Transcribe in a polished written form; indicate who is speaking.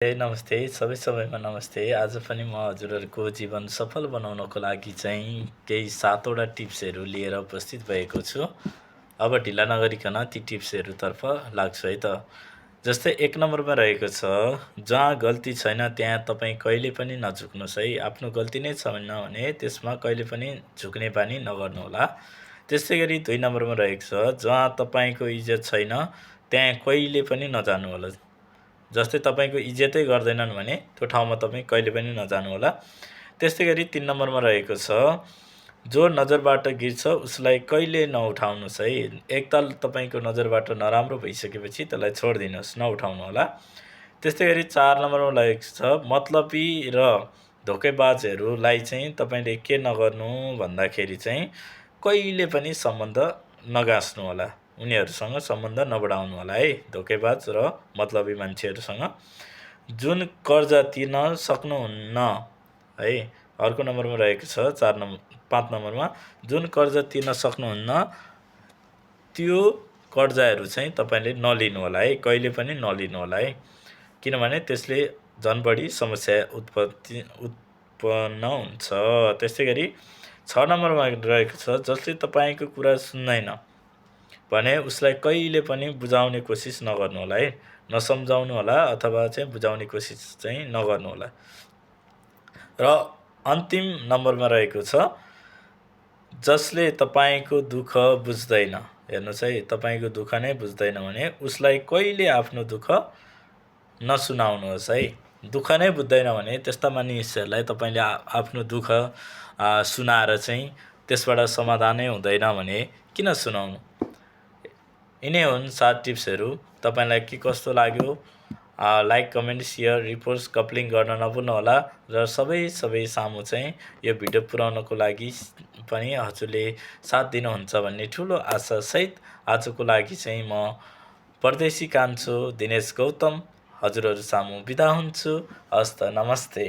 Speaker 1: नमस्ते सबैमा नमस्ते। आज पनि म हजुरहरूको जीवन सफल बनाउनको लागि चाहिँ केही 7 वटा टिप्सहरू लिएर उपस्थित भएको छु। अब ढिला नगरिकन ती टिप्सहरूतर्फ लाग्छु है त। जस्तै 1 नम्बरमा रहेको छ, जहाँ गल्ती छैन त्यहाँ तपाईँ कहिले पनि नझुक्नुहोस् है। आफ्नो गल्ती नै छैन भने त्यसमा कहिले पनि झुक्ने बानी नगर्नुहोला। त्यस्तै गरी 2 नम्बरमा रहेको छ, जहाँ तपाईँको इज्जत छैन त्यहाँ कहिले पनि नजानुहोला। जस्तै तपाईँको इज्जतै गर्दैनन् भने त्यो ठाउँमा तपाईँ कहिले पनि नजानुहोला। त्यस्तै गरी 3 नम्बरमा रहेको छ, जो नजरबाट गिर्छ उसलाई कहिले नउठाउनुहोस् है। एकताल तपाईँको नजरबाट नराम्रो भइसकेपछि त्यसलाई छोडिदिनुहोस्, नउठाउनुहोला। त्यस्तै गरी 4 नम्बरमा रहेको छ, मतलबी र धोकेबाजहरूलाई चाहिँ तपाईँले के नगर्नु भन्दाखेरि चाहिँ कहिले पनि सम्बन्ध नगाँच्नुहोला। उनीहरूसँग सम्बन्ध नबढाउनु होला है, धोकेबाज र मतलबी मान्छेहरूसँग। जुन कर्जा तिर्न सक्नुहुन्न है, अर्को नम्बरमा रहेको छ 5 नम्बरमा, जुन कर्जा तिर्न सक्नुहुन्न त्यो कर्जाहरू चाहिँ तपाईँले नलिनु होला है, कहिले पनि नलिनु होला है। किनभने त्यसले झन् बढी समस्या उत्पन्न हुन्छ। त्यस्तै गरी 6 नम्बरमा रहेको छ, जसले तपाईँको कुरा सुन्दैन भने उसलाई कहिले पनि बुझाउने कोसिस नगर्नु होला है, नसम्झाउनु होला अथवा चाहिँ बुझाउने कोसिस चाहिँ नगर्नु होला। र अन्तिम नम्बरमा रहेको छ, जसले तपाईँको दुःख बुझ्दैन, हेर्नुहोस् है, तपाईँको दुःख नै बुझ्दैन भने उसलाई कहिले आफ्नो दुःख नसुनाउनुहोस् है। दुःख नै बुझ्दैन भने त्यस्ता मानिसहरूलाई तपाईँले आफ्नो दुःख सुनाएर चाहिँ त्यसबाट समाधानै हुँदैन भने किन सुनाउनु। यिनै हुन् 7 टिप्सहरू। तपाईँलाई के कस्तो लाग्यो लाइक, कमेन्ट, सेयर, रिपोर्ट्स, कपलिङ गर्न नभुल्नुहोला। र सबै सामु चाहिँ यो भिडियो पुर्याउनको लागि पनि हजुरले साथ दिनुहुन्छ भन्ने ठुलो आशासहित आजको लागि चाहिँ म परदेशी कान्छो दिनेश गौतम हजुरहरू सामु बिदा हुन्छु। हस्त, नमस्ते।